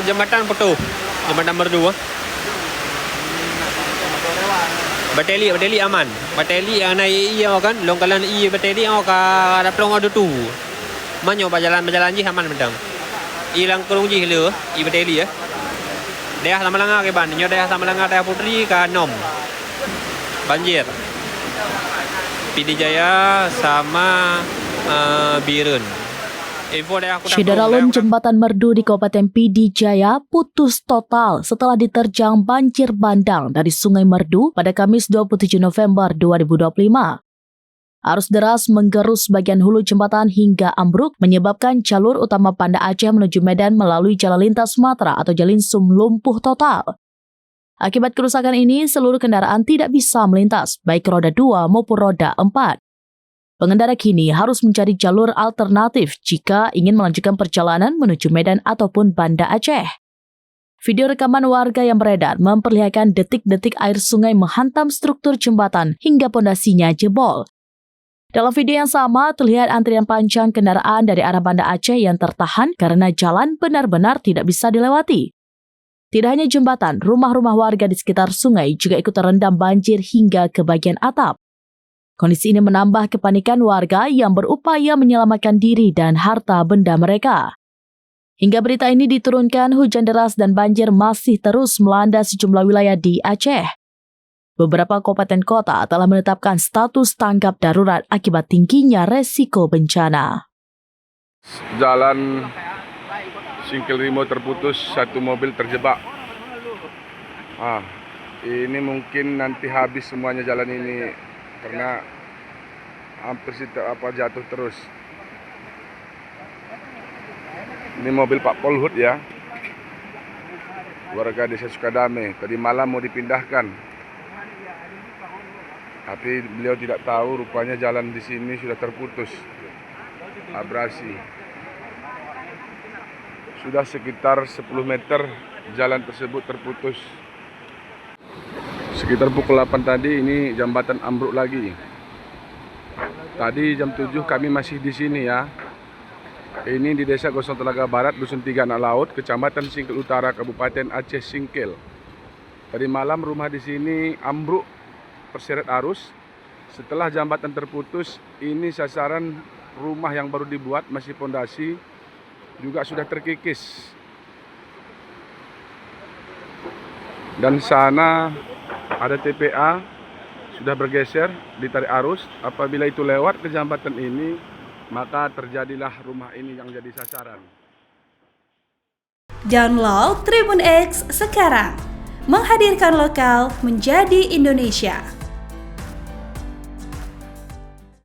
Jembatan putus. Jembatan Merdu. Bateli aman. Bateli yang naik iya kan, longkalan iya bateli yang ada pelong ada tu. Manyo berjalan je aman bedang. Ilang kurung je le, i bateli ya. Daerah Tamalanga ke ban, daerah Tamalanga daerah Putri ke Nom. Banjir. PD Jaya sama Birun. Syederalun Jembatan Merdu di Kabupaten PD Jaya putus total setelah diterjang banjir bandang dari Sungai Merdu pada Kamis 27 November 2025. Arus deras menggerus bagian hulu jembatan hingga ambruk menyebabkan jalur utama Banda Aceh menuju Medan melalui Jalan Lintas Sumatera atau Jalinsum lumpuh total. Akibat kerusakan ini, seluruh kendaraan tidak bisa melintas, baik roda 2 maupun roda 4. Pengendara kini harus mencari jalur alternatif jika ingin melanjutkan perjalanan menuju Medan ataupun Banda Aceh. Video rekaman warga yang beredar memperlihatkan detik-detik air sungai menghantam struktur jembatan hingga pondasinya jebol. Dalam video yang sama, terlihat antrian panjang kendaraan dari arah Banda Aceh yang tertahan karena jalan benar-benar tidak bisa dilewati. Tidak hanya jembatan, rumah-rumah warga di sekitar sungai juga ikut terendam banjir hingga ke bagian atap. Kondisi ini menambah kepanikan warga yang berupaya menyelamatkan diri dan harta benda mereka. Hingga berita ini diturunkan, hujan deras dan banjir masih terus melanda sejumlah wilayah di Aceh. Beberapa kabupaten kota telah menetapkan status tanggap darurat akibat tingginya resiko bencana. Jalan Singkil Rimo terputus, satu mobil terjebak. Ini mungkin nanti habis semuanya jalan ini karena hampir jatuh terus. Ini mobil Pak Polhut ya, warga desa Sukadame. Tadi malam mau dipindahkan, tapi beliau tidak tahu rupanya jalan di sini sudah terputus, abrasi. Sudah sekitar 10 meter jalan tersebut terputus. Sekitar pukul 8 tadi ini jembatan ambruk lagi. Tadi jam 7 kami masih di sini ya. Ini di Desa Gosong Telaga Barat, Dusun 3 Anak Laut, Kecamatan Singkil Utara, Kabupaten Aceh Singkil. Tadi malam rumah di sini ambruk terseret arus. Setelah jembatan terputus, ini sasaran rumah yang baru dibuat, masih pondasi, juga sudah terkikis. Dan sana ada TPA sudah bergeser, ditarik arus. Apabila itu lewat ke jembatan ini, maka terjadilah rumah ini yang jadi sasaran. Download Tribun X sekarang, menghadirkan lokal menjadi Indonesia.